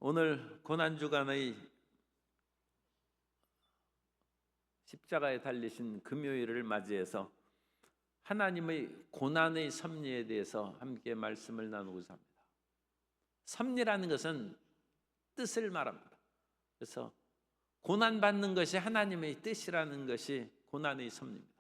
오늘 고난주간의 십자가에 달리신 금요일을 맞이해서 하나님의 고난의 섭리에 대해서 함께 말씀을 나누고자 합니다. 섭리라는 것은 뜻을 말합니다. 그래서 고난받는 것이 하나님의 뜻이라는 것이 고난의 섭리입니다.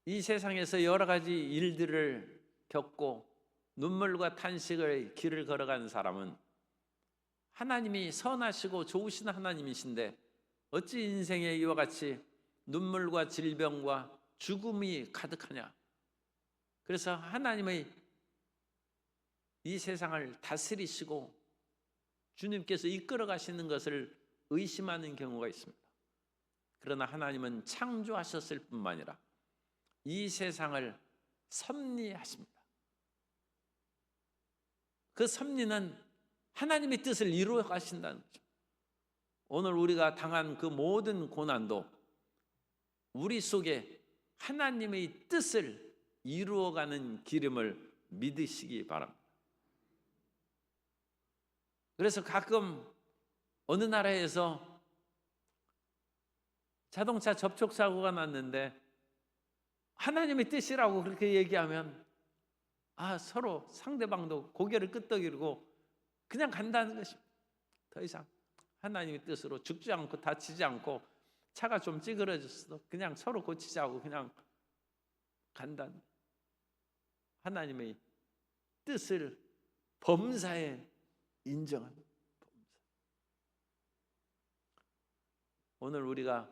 이 세상에서 여러 가지 일들을 겪고 눈물과 탄식의 길을 걸어가는 사람은 하나님이 선하시고 좋으신 하나님이신데 어찌 인생에 이와 같이 눈물과 질병과 죽음이 가득하냐. 그래서 하나님의 이 세상을 다스리시고 주님께서 이끌어 가시는 것을 의심하는 경우가 있습니다. 그러나 하나님은 창조하셨을 뿐만 아니라 이 세상을 섭리하십니다. 그 섭리는 하나님의 뜻을 이루어 가신다는 거죠. 오늘 우리가 당한 그 모든 고난도 우리 속에 하나님의 뜻을 이루어가는 기름을 믿으시기 바랍니다. 그래서 가끔 어느 나라에서 자동차 접촉사고가 났는데 하나님의 뜻이라고 그렇게 얘기하면 서로 상대방도 고개를 끄덕이고 그냥 간다는 것입니다. 더 이상 하나님의 뜻으로 죽지 않고 다치지 않고 차가 좀 찌그러졌어도 그냥 서로 고치자고 그냥 간다는, 하나님의 뜻을 범사에 인정하는 범사. 오늘 우리가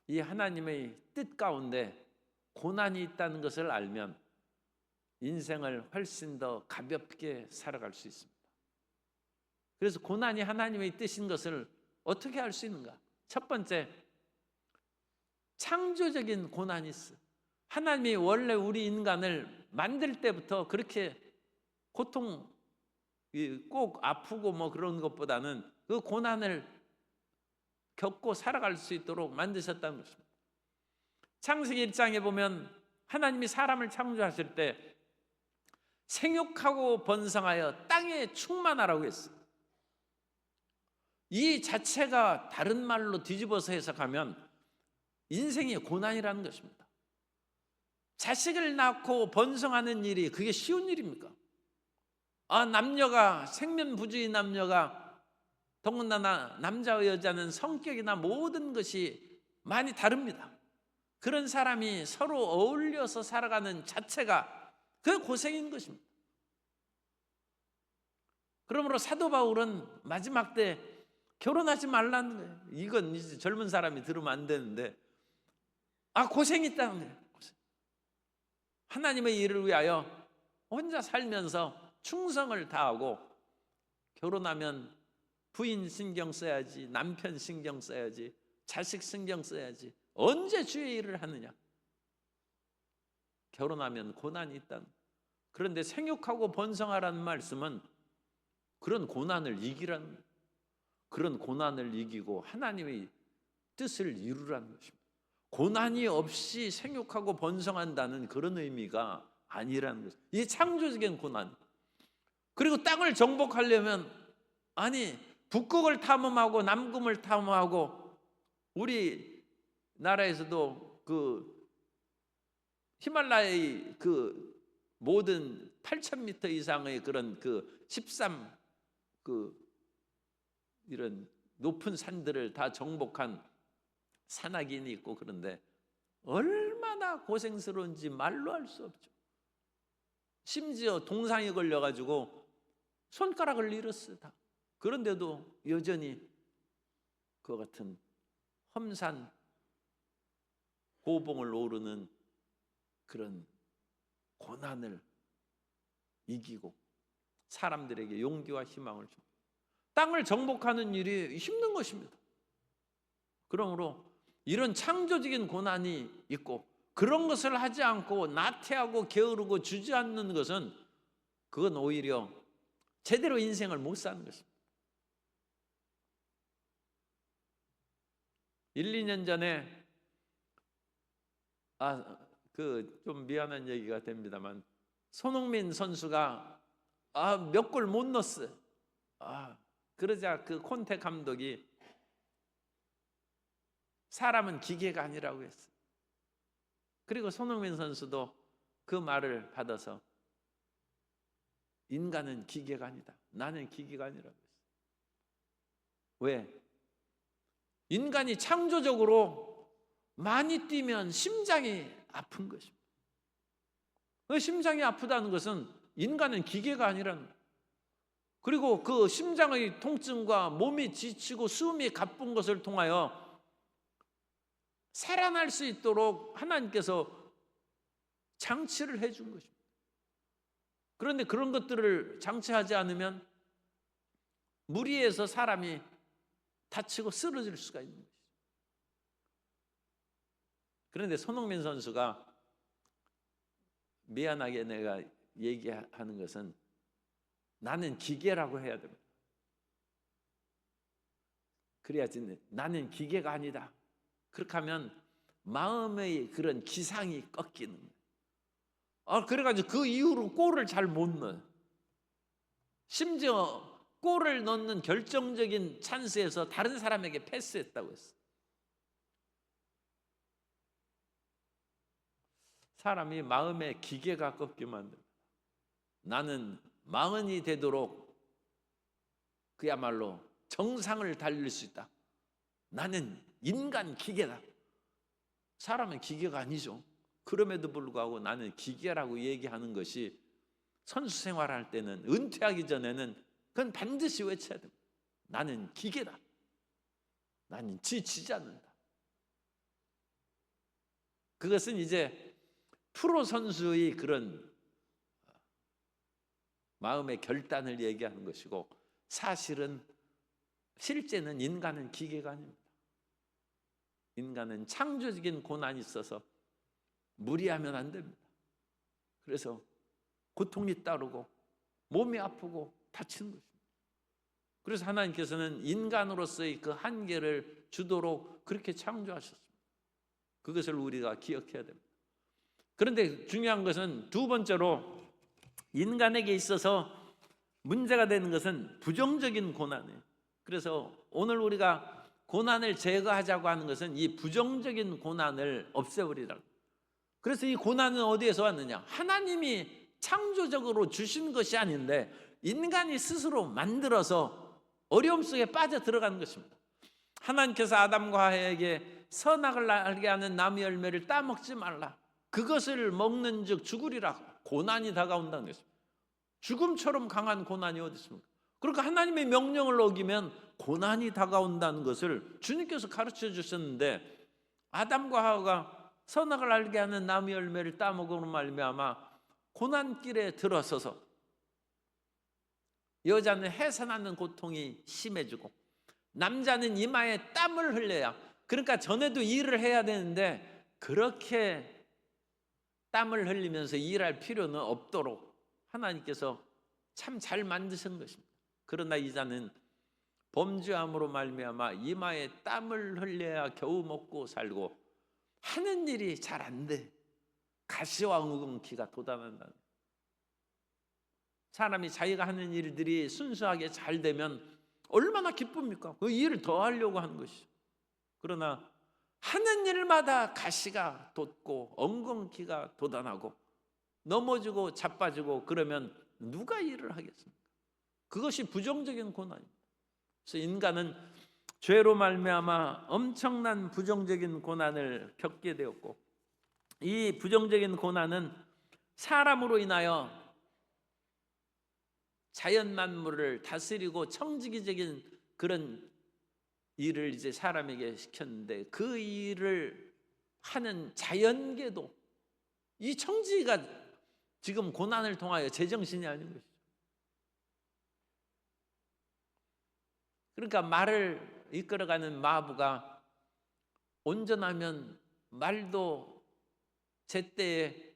이 하나님의 뜻 가운데 고난이 있다는 것을 알면 인생을 훨씬 더 가볍게 살아갈 수 있습니다. 그래서 고난이 하나님의 뜻인 것을 어떻게 알 수 있는가? 첫 번째, 창조적인 고난이 있어. 하나님이 원래 우리 인간을 만들 때부터 그렇게 고통, 꼭 아프고 뭐 그런 것보다는 그 고난을 겪고 살아갈 수 있도록 만드셨다는 것입니다. 창세기 1장에 보면 하나님이 사람을 창조하실 때 생육하고 번성하여 땅에 충만하라고 했어요. 이 자체가 다른 말로 뒤집어서 해석하면 인생이 고난이라는 것입니다. 자식을 낳고 번성하는 일이 그게 쉬운 일입니까? 남녀가, 생면부주의 남녀가, 더군다나 남자와 여자는 성격이나 모든 것이 많이 다릅니다. 그런 사람이 서로 어울려서 살아가는 자체가 그 고생인 것입니다. 그러므로 사도 바울은 마지막 때 결혼하지 말라는 거예요. 이건 이제 젊은 사람이 들으면 안 되는데 고생이 있다는 거예요. 고생. 하나님의 일을 위하여 혼자 살면서 충성을 다하고 결혼하면 부인 신경 써야지, 남편 신경 써야지, 자식 신경 써야지. 언제 주의 일을 하느냐? 결혼하면 고난이 있다는. 그런데 생육하고 번성하라는 말씀은 그런 고난을 이기라는 거예요. 그런 고난을 이기고 하나님의 뜻을 이루라는 것입니다. 고난이 없이 생육하고 번성한다는 그런 의미가 아니라는 것입니다. 이 창조적인 고난. 그리고 땅을 정복하려면 북극을 탐험하고 남극을 탐험하고 우리 나라에서도 그 히말라야의 그 모든 8,000m 이상의 그런 그 13 이런 높은 산들을 다 정복한 산악인이 있고 그런데 얼마나 고생스러운지 말로 할 수 없죠. 심지어 동상에 걸려가지고 손가락을 잃었어요. 다. 그런데도 여전히 그 같은 험산 고봉을 오르는 그런 고난을 이기고 사람들에게 용기와 희망을 줍니다. 땅을 정복하는 일이 힘든 것입니다. 그러므로 이런 창조적인 고난이 있고 그런 것을 하지 않고 나태하고 게으르고 주저앉는 것은 그건 오히려 제대로 인생을 못 사는 것입니다. 1, 2년 전에 좀 미안한 얘기가 됩니다만 손흥민 선수가 몇 골 못 넣었어요. 그러자 그 콘테 감독이 사람은 기계가 아니라고 했어요. 그리고 손흥민 선수도 그 말을 받아서 인간은 기계가 아니다. 나는 기계가 아니라고 했어요. 왜? 인간이 창조적으로 많이 뛰면 심장이 아픈 것입니다. 그 심장이 아프다는 것은 인간은 기계가 아니라는 거예요. 그리고 그 심장의 통증과 몸이 지치고 숨이 가쁜 것을 통하여 살아날 수 있도록 하나님께서 장치를 해준 것입니다. 그런데 그런 것들을 장치하지 않으면 무리해서 사람이 다치고 쓰러질 수가 있는 것이죠. 그런데 손흥민 선수가 미안하게 내가 얘기하는 것은 나는 기계라고 해야 됩니다. 그래야지 나는 기계가 아니다. 그렇게 하면 마음의 그런 기상이 꺾이는 거예요. 그래가지고 그 이후로 골을 잘 못 넣어요. 심지어 골을 넣는 결정적인 찬스에서 다른 사람에게 패스했다고 했어요. 사람이 마음의 기계가 꺾이면 안 됩니다. 나는 망언이 되도록 그야말로 정상을 달릴 수 있다. 나는 인간 기계다. 사람은 기계가 아니죠. 그럼에도 불구하고 나는 기계라고 얘기하는 것이 선수 생활할 때는, 은퇴하기 전에는 그건 반드시 외쳐야 됩니다. 나는 기계다. 나는 지치지 않는다. 그것은 이제 프로 선수의 그런 마음의 결단을 얘기하는 것이고, 사실은 실제는 인간은 기계가 아닙니다. 인간은 창조적인 고난이 있어서 무리하면 안 됩니다. 그래서 고통이 따르고 몸이 아프고 다치는 것입니다. 그래서 하나님께서는 인간으로서의 그 한계를 주도록 그렇게 창조하셨습니다. 그것을 우리가 기억해야 됩니다. 그런데 중요한 것은 두 번째로 인간에게 있어서 문제가 되는 것은 부정적인 고난이에요. 그래서 오늘 우리가 고난을 제거하자고 하는 것은 이 부정적인 고난을 없애버리라고. 그래서 이 고난은 어디에서 왔느냐? 하나님이 창조적으로 주신 것이 아닌데 인간이 스스로 만들어서 어려움 속에 빠져 들어가는 것입니다. 하나님께서 아담과 하와에게 선악을 알게 하는 나무 열매를 따먹지 말라. 그것을 먹는 즉 죽으리라. 고난이 다가온다는 것입니다. 죽음처럼 강한 고난이 어디 있습니까? 그러니까 하나님의 명령을 어기면 고난이 다가온다는 것을 주님께서 가르쳐 주셨는데, 아담과 하와가 선악을 알게 하는 나무 열매를 따먹음으로 말미암아 고난길에 들어서서 여자는 해산하는 고통이 심해지고 남자는 이마에 땀을 흘려야, 그러니까 전에도 일을 해야 되는데 그렇게 땀을 흘리면서 일할 필요는 없도록 하나님께서 참 잘 만드신 것입니다. 그러나 이자는 범죄함으로 말미암아 이마에 땀을 흘려야 겨우 먹고 살고 하는 일이 잘 안 돼. 가시와 엉겅퀴가 돋아난다. 사람이 자기가 하는 일들이 순수하게 잘 되면 얼마나 기쁩니까? 그 일을 더 하려고 하는 것이죠. 그러나 하는 일마다 가시가 돋고 엉겅퀴가 돋아나고 넘어지고 자빠지고 그러면 누가 일을 하겠습니까? 그것이 부정적인 고난입니다. 그래서 인간은 죄로 말미암아 엄청난 부정적인 고난을 겪게 되었고, 이 부정적인 고난은 사람으로 인하여 자연 만물을 다스리고 청지기적인 그런 일을 이제 사람에게 시켰는데, 그 일을 하는 자연계도, 이 청지기가 지금 고난을 통하여 제정신이 아닌 것이죠. 그러니까 말을 이끌어가는 마부가 온전하면 말도 제때에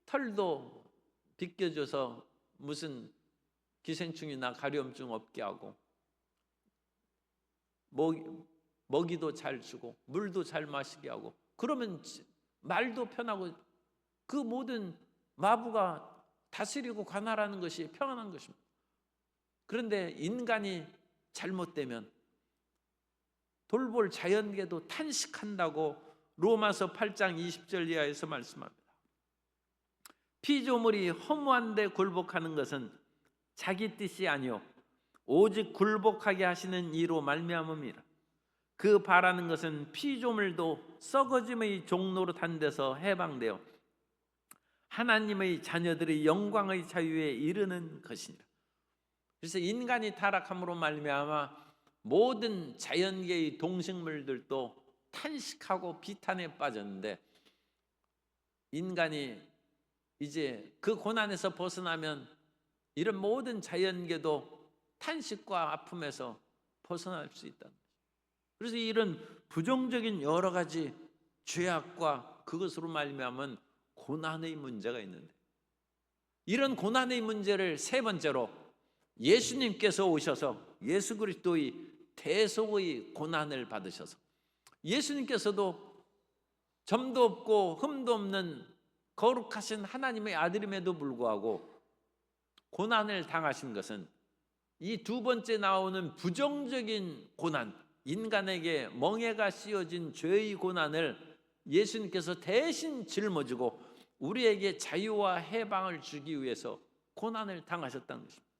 털도 빗겨줘서 무슨 기생충이나 가려움증 없게 하고, 먹이도 잘 주고 물도 잘 마시게 하고, 그러면 말도 편하고 그 모든 마부가 다스리고 관할하는 것이 평안한 것입니다. 그런데 인간이 잘못되면 돌볼 자연계도 탄식한다고 로마서 8장 20절 이하에서 말씀합니다. 피조물이 허무한데 굴복하는 것은 자기 뜻이 아니요 오직 굴복하게 하시는 이로 말미암음이라. 그 바라는 것은 피조물도 썩어짐의 종로로 탄 데서 해방되어 하나님의 자녀들의 영광의 자유에 이르는 것이니라. 그래서 인간이 타락함으로 말미암아 모든 자연계의 동식물들도 탄식하고 비탄에 빠졌는데, 인간이 이제 그 고난에서 벗어나면 이런 모든 자연계도 탄식과 아픔에서 벗어날 수 있다. 그래서 이런 부정적인 여러 가지 죄악과 그것으로 말미암은 고난의 문제가 있는데, 이런 고난의 문제를 세 번째로 예수님께서 오셔서 예수 그리스도의 대속의 고난을 받으셔서, 예수님께서도 점도 없고 흠도 없는 거룩하신 하나님의 아들임에도 불구하고 고난을 당하신 것은 이 두 번째 나오는 부정적인 고난, 인간에게 멍에가 씌워진 죄의 고난을 예수님께서 대신 짊어지고 우리에게 자유와 해방을 주기 위해서 고난을 당하셨다는 것입니다.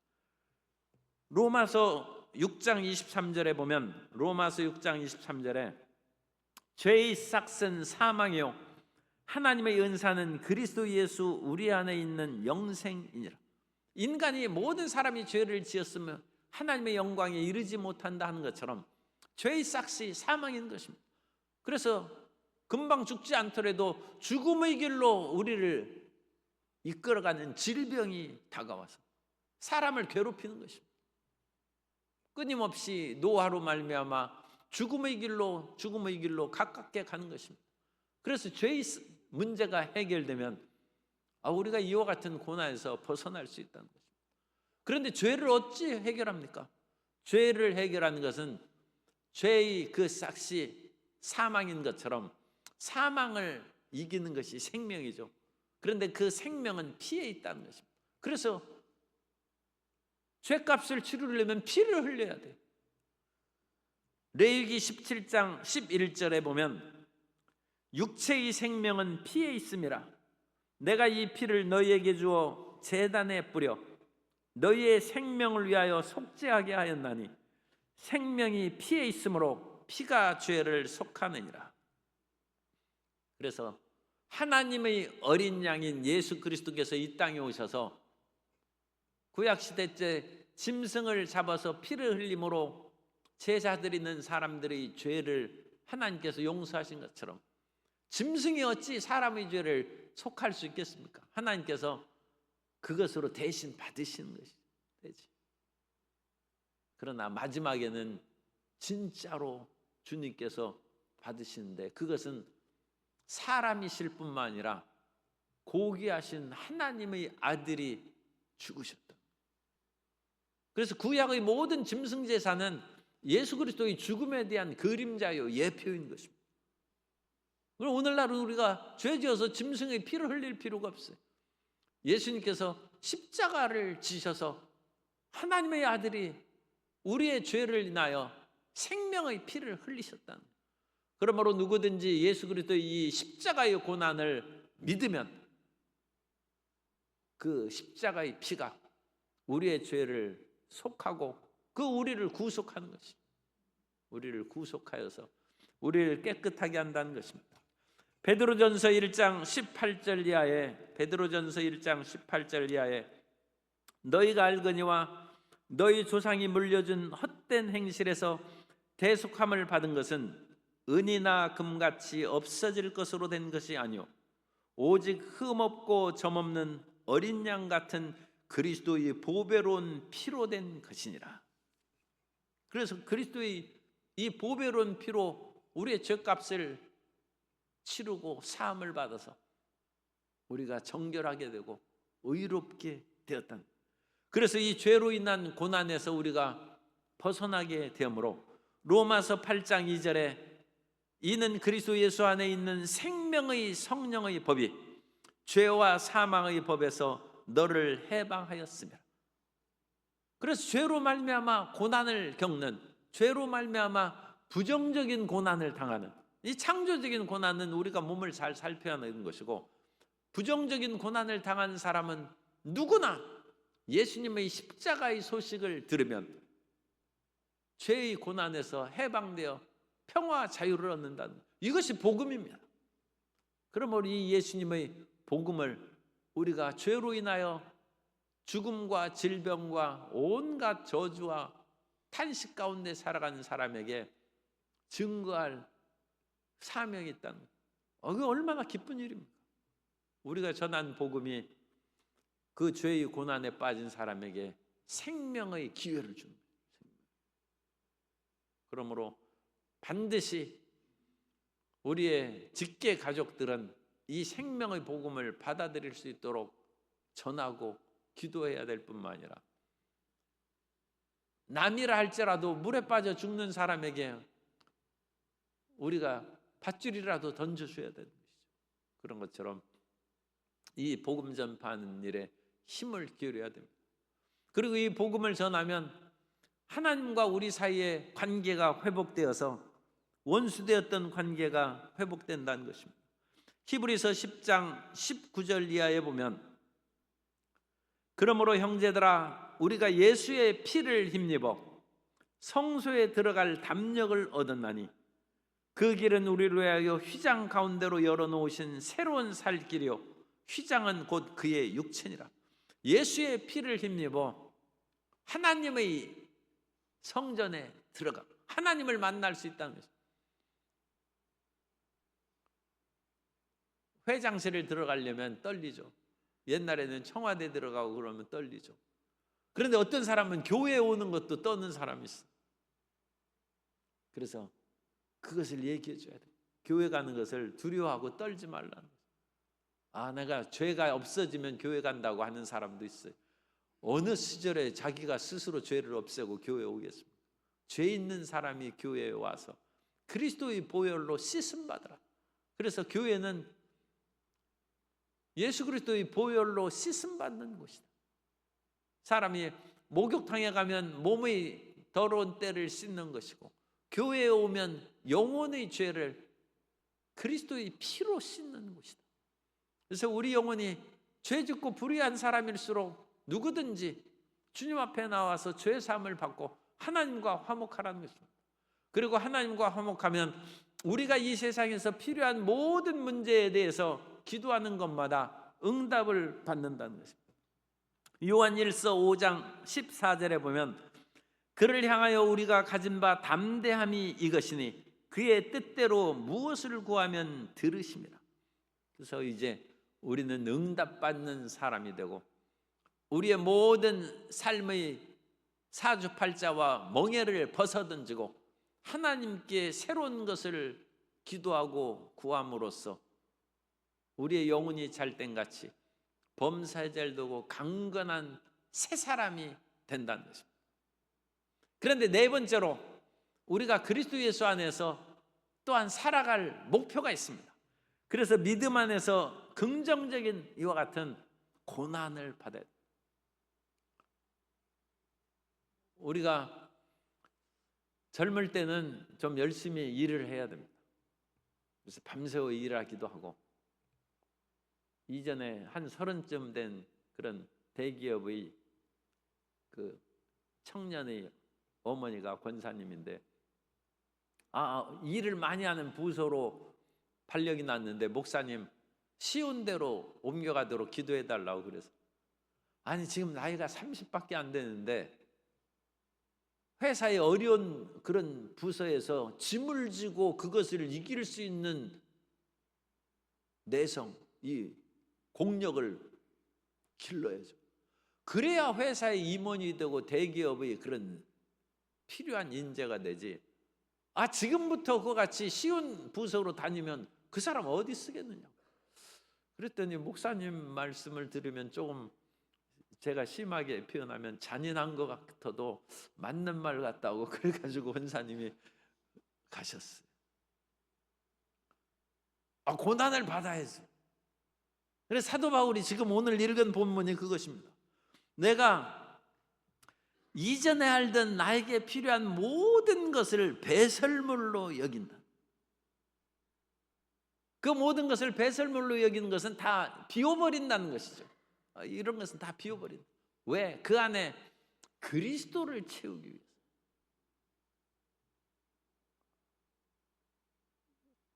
로마서 6장 23절에 보면, 로마서 6장 23절에 죄의 삭은 사망이요 하나님의 은사는 그리스도 예수 우리 안에 있는 영생이니라. 인간이 모든 사람이 죄를 지었으면 하나님의 영광에 이르지 못한다 하는 것처럼 죄의 삭이 사망인 것입니다. 그래서 금방 죽지 않더라도 죽음의 길로 우리를 이끌어가는 질병이 다가와서 사람을 괴롭히는 것입니다. 끊임없이 노화로 말미암아 죽음의 길로 가깝게 가는 것입니다. 그래서 죄의 문제가 해결되면 우리가 이와 같은 고난에서 벗어날 수 있다는 것입니다. 그런데 죄를 어찌 해결합니까? 죄를 해결하는 것은 죄의 그 삭이 사망인 것처럼 사망을 이기는 것이 생명이죠. 그런데 그 생명은 피에 있다는 것입니다. 그래서 죄값을 치르려면 피를 흘려야 돼요. 레위기 17장 11절에 보면 육체의 생명은 피에 있음이라. 내가 이 피를 너희에게 주어 제단에 뿌려 너희의 생명을 위하여 속죄하게 하였나니 생명이 피에 있으므로 피가 죄를 속하느니라. 그래서 하나님의 어린 양인 예수 그리스도께서 이 땅에 오셔서 구약시대 때 짐승을 잡아서 피를 흘림으로 제사드리는 사람들의 죄를 하나님께서 용서하신 것처럼 짐승이 어찌 사람의 죄를 속할 수 있겠습니까? 하나님께서 그것으로 대신 받으시는 것이 되지. 그러나 마지막에는 진짜로 주님께서 받으시는데, 그것은 사람이실 뿐만 아니라 고귀하신 하나님의 아들이 죽으셨다. 그래서 구약의 모든 짐승 제사는 예수 그리스도의 죽음에 대한 그림자요 예표인 것입니다. 그럼 오늘날은 우리가 죄 지어서 짐승의 피를 흘릴 필요가 없어요. 예수님께서 십자가를 지셔서 하나님의 아들이 우리의 죄를 인하여 생명의 피를 흘리셨다는 거예요. 그러므로 누구든지 예수 그리스도의 이 십자가의 고난을 믿으면 그 십자가의 피가 우리의 죄를 속하고 그 우리를 구속하는 것입니다. 우리를 구속하여서 우리를 깨끗하게 한다는 것입니다. 베드로전서 1장 18절 이하에 너희가 알거니와 너희 조상이 물려준 헛된 행실에서 대속함을 받은 것은 은이나 금같이 없어질 것으로 된 것이 아니요 오직 흠없고 점없는 어린 양 같은 그리스도의 보배로운 피로 된 것이니라. 그래서 그리스도의 이 보배로운 피로 우리의 죄값을 치르고 사함을 받아서 우리가 정결하게 되고 의롭게 되었다. 그래서 이 죄로 인한 고난에서 우리가 벗어나게 되므로 로마서 8장 2절에 이는 그리스도 예수 안에 있는 생명의 성령의 법이 죄와 사망의 법에서 너를 해방하였으며. 그래서 죄로 말미암아 고난을 겪는, 죄로 말미암아 부정적인 고난을 당하는, 이 창조적인 고난은 우리가 몸을 잘 살펴야 하는 것이고, 부정적인 고난을 당한 사람은 누구나 예수님의 십자가의 소식을 들으면 죄의 고난에서 해방되어 평화 자유를 얻는다는, 이것이 복음입니다. 그러므로 이 예수님의 복음을 우리가 죄로 인하여 죽음과 질병과 온갖 저주와 탄식 가운데 살아가는 사람에게 증거할 사명이 있다는 거예요. 그게 얼마나 기쁜 일입니까? 우리가 전한 복음이 그 죄의 고난에 빠진 사람에게 생명의 기회를 줍니다. 그러므로 반드시 우리의 직계 가족들은 이 생명의 복음을 받아들일 수 있도록 전하고 기도해야 될 뿐만 아니라, 남이라 할지라도 물에 빠져 죽는 사람에게 우리가 밧줄이라도 던져줘야 되는 것이죠. 그런 것처럼 이 복음 전파하는 일에 힘을 기울여야 됩니다. 그리고 이 복음을 전하면 하나님과 우리 사이의 관계가 회복되어서 원수되었던 관계가 회복된다는 것입니다. 히브리서 10장 19절 이하에 보면, 그러므로 형제들아 우리가 예수의 피를 힘입어 성소에 들어갈 담력을 얻었나니 그 길은 우리를 위하여 휘장 가운데로 열어놓으신 새로운 살 길이요 휘장은 곧 그의 육체니라. 예수의 피를 힘입어 하나님의 성전에 들어가 하나님을 만날 수 있다는 것입니다. 회장실을 들어가려면 떨리죠. 옛날에는 청와대 들어가고 그러면 떨리죠. 그런데 어떤 사람은 교회에 오는 것도 떠는 사람이 있어. 그래서 그것을 얘기해 줘야 돼. 교회 가는 것을 두려워하고 떨지 말라는 거예요. 내가 죄가 없어지면 교회 간다고 하는 사람도 있어요. 어느 시절에 자기가 스스로 죄를 없애고 교회에 오겠습니까? 죄 있는 사람이 교회에 와서 그리스도의 보혈로 씻음 받으라. 그래서 교회는 예수 그리스도의 보혈로 씻음 받는 곳이다. 사람이 목욕탕에 가면 몸의 더러운 때를 씻는 것이고, 교회에 오면 영혼의 죄를 그리스도의 피로 씻는 곳이다. 그래서 우리 영혼이 죄 짓고 불의한 사람일수록 누구든지 주님 앞에 나와서 죄 사함을 받고 하나님과 화목하라는 것입니다. 그리고 하나님과 화목하면 우리가 이 세상에서 필요한 모든 문제에 대해서 기도하는 것마다 응답을 받는다는 것입니다. 요한일서 5장 14절에 보면, 그를 향하여 우리가 가진 바 담대함이 이것이니 그의 뜻대로 무엇을 구하면 들으심이라. 그래서 이제 우리는 응답받는 사람이 되고 우리의 모든 삶의 사주팔자와 멍에를 벗어던지고 하나님께 새로운 것을 기도하고 구함으로써 우리의 영혼이 잘된 같이 범사에 두고 강건한 새 사람이 된다는 것입니다. 그런데 네 번째로 우리가 그리스도 예수 안에서 또한 살아갈 목표가 있습니다. 그래서 믿음 안에서 긍정적인 이와 같은 고난을 받아야 됩니다. 우리가 젊을 때는 좀 열심히 일을 해야 됩니다. 그래서 밤새워 일하기도 하고, 이전에 한 30쯤 된 그런 대기업의 그 청년의 어머니가 권사님인데, 일을 많이 하는 부서로 발령이 났는데 목사님 쉬운 대로 옮겨가도록 기도해 달라고. 그래서 지금 나이가 30밖에 안 되는데 회사의 어려운 그런 부서에서 짐을 지고 그것을 이길 수 있는 내성, 이 공력을 길러야죠. 그래야 회사의 임원이 되고 대기업의 그런 필요한 인재가 되지. 지금부터 그와 같이 쉬운 부서로 다니면 그 사람 어디 쓰겠느냐. 그랬더니 목사님 말씀을 들으면 조금, 제가 심하게 표현하면 잔인한 것 같아도 맞는 말 같다고 그래가지고 권사님이 가셨어요. 고난을 받아야지. 그래서 사도 바울이 지금 오늘 읽은 본문이 그것입니다. 내가 이전에 알던 나에게 필요한 모든 것을 배설물로 여긴다. 그 모든 것을 배설물로 여기는 것은 다 비워버린다는 것이죠. 이런 것은 다 비워버린다. 왜? 그 안에 그리스도를 채우기 위해서.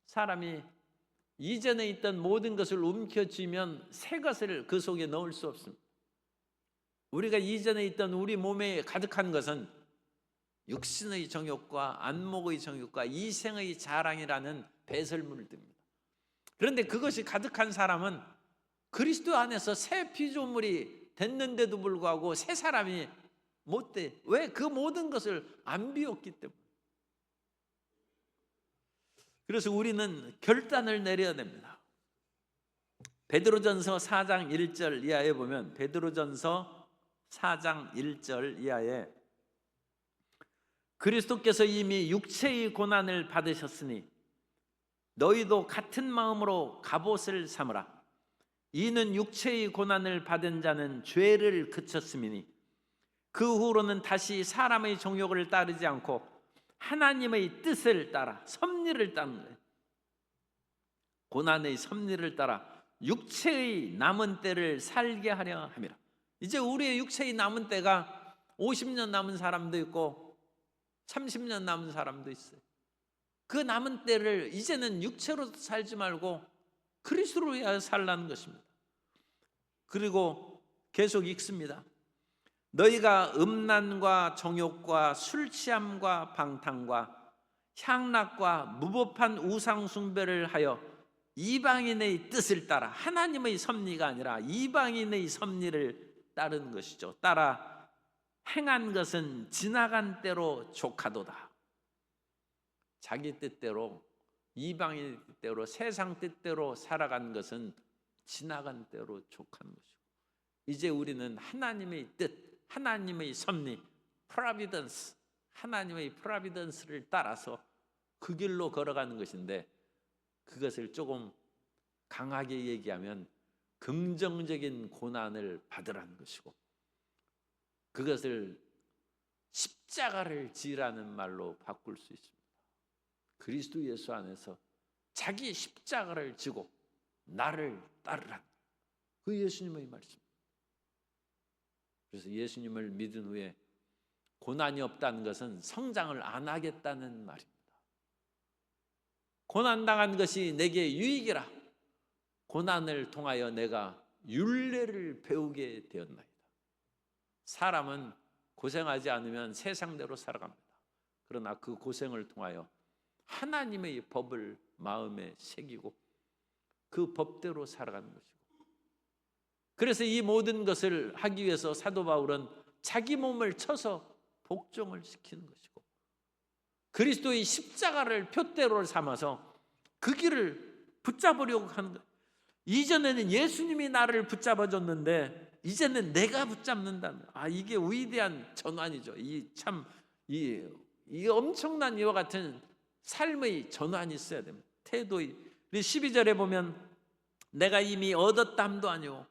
사람이 이전에 있던 모든 것을 움켜쥐면 새 것을 그 속에 넣을 수 없습니다. 우리가 이전에 있던 우리 몸에 가득한 것은 육신의 정욕과 안목의 정욕과 이생의 자랑이라는 배설물들입니다. 그런데 그것이 가득한 사람은 그리스도 안에서 새 피조물이 됐는데도 불구하고 새 사람이 못 돼. 왜? 그 모든 것을 안 비웠기 때문에. 그래서 우리는 결단을 내려야 됩니다. 베드로전서 4장 1절 이하에 보면, 베드로전서 4장 1절 이하에 그리스도께서 이미 육체의 고난을 받으셨으니 너희도 같은 마음으로 갑옷을 삼으라. 이는 육체의 고난을 받은 자는 죄를 그쳤음이니 그 후로는 다시 사람의 정욕을 따르지 않고 하나님의 뜻을 따라 섭리를 따르는 거예요. 고난의 섭리를 따라 육체의 남은 때를 살게 하려 함이라. 이제 우리의 육체의 남은 때가 50년 남은 사람도 있고 30년 남은 사람도 있어요. 그 남은 때를 이제는 육체로 살지 말고 그리스도로 위하여 살라는 것입니다. 그리고 계속 읽습니다. 너희가 음란과 정욕과 술 취함과 방탕과 향락과 무법한 우상 숭배를 하여 이방인의 뜻을 따라, 하나님의 섭리가 아니라 이방인의 섭리를 따르는 것이죠. 따라 행한 것은 지나간 때로 족하도다. 자기 뜻대로, 이방인 뜻대로, 세상 뜻대로 살아간 것은 지나간 때로 족한 것이고, 이제 우리는 하나님의 뜻, 하나님의 섭리, 프로비던스, 하나님의 프로비던스를 따라서 그 길로 걸어가는 것인데, 그것을 조금 강하게 얘기하면 긍정적인 고난을 받으라는 것이고, 그것을 십자가를 지라는 말로 바꿀 수 있습니다. 그리스도 예수 안에서 자기 십자가를 지고 나를 따르라. 그 예수님의 말씀. 그래서 예수님을 믿은 후에 고난이 없다는 것은 성장을 안 하겠다는 말입니다. 고난당한 것이 내게 유익이라. 고난을 통하여 내가 율례를 배우게 되었나이다. 사람은 고생하지 않으면 세상대로 살아갑니다. 그러나 그 고생을 통하여 하나님의 법을 마음에 새기고 그 법대로 살아가는 것이고, 그래서 이 모든 것을 하기 위해서 사도 바울은 자기 몸을 쳐서 복종을 시키는 것이고, 그리스도의 십자가를 표대로 삼아서 그 길을 붙잡으려고 하는 것. 이전에는 예수님이 나를 붙잡아줬는데 이제는 내가 붙잡는다는, 이게 위대한 전환이죠. 이 엄청난 이와 같은 삶의 전환이 있어야 됩니다. 태도의. 12절에 보면 내가 이미 얻었다 함도 아니오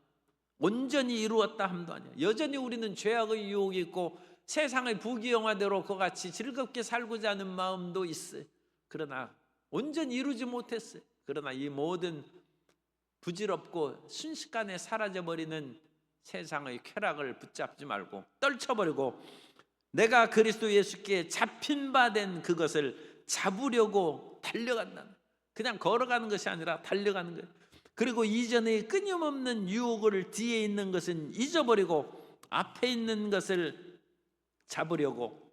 온전히 이루었다 함도 아니오. 여전히 우리는 죄악의 유혹이 있고 세상의 부귀영화대로 그와 같이 즐겁게 살고자 하는 마음도 있어요. 그러나 온전히 이루지 못했어요. 그러나 이 모든 부질없고 순식간에 사라져버리는 세상의 쾌락을 붙잡지 말고 떨쳐버리고 내가 그리스도 예수께 잡힌 바 된 그것을 잡으려고 달려간다는, 그냥 걸어가는 것이 아니라 달려가는 거예요. 그리고 이전에 끊임없는 유혹을 뒤에 있는 것은 잊어버리고 앞에 있는 것을 잡으려고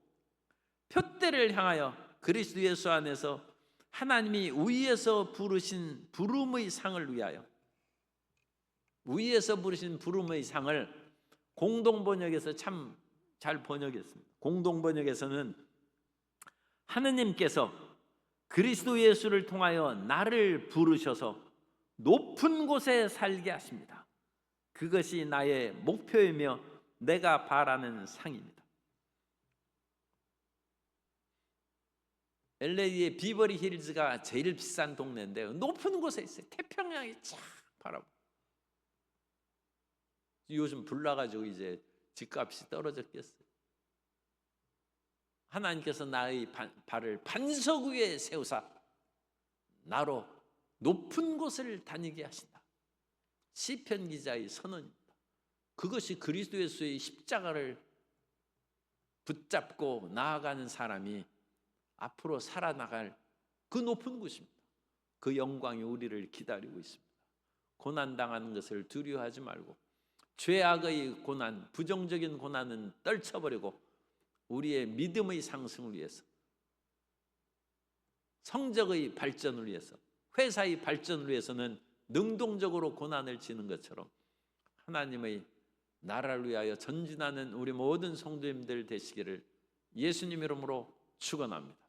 표대를 향하여 그리스도 예수 안에서 하나님이 위에서 부르신 부름의 상을 위하여, 위에서 부르신 부름의 상을 공동번역에서 참 잘 번역했습니다. 공동번역에서는 하느님께서 그리스도 예수를 통하여 나를 부르셔서 높은 곳에 살게 하십니다. 그것이 나의 목표이며 내가 바라는 상입니다. LA의 비버리 힐즈가 제일 비싼 동네인데 높은 곳에 있어요. 태평양이 쫙 바라보고 요즘 불 나가지고 이제 집값이 떨어졌겠어요. 하나님께서 나의 발을 반석 위에 세우사 나로 높은 곳을 다니게 하신다. 시편 기자의 선언입니다. 그것이 그리스도 예수의 십자가를 붙잡고 나아가는 사람이 앞으로 살아나갈 그 높은 곳입니다. 그 영광이 우리를 기다리고 있습니다. 고난당하는 것을 두려워하지 말고 죄악의 고난, 부정적인 고난은 떨쳐버리고 우리의 믿음의 상승을 위해서, 성적의 발전을 위해서, 회사의 발전을 위해서는 능동적으로 고난을 지는 것처럼 하나님의 나라를 위하여 전진하는 우리 모든 성도님들 되시기를 예수님 이름으로 축원합니다.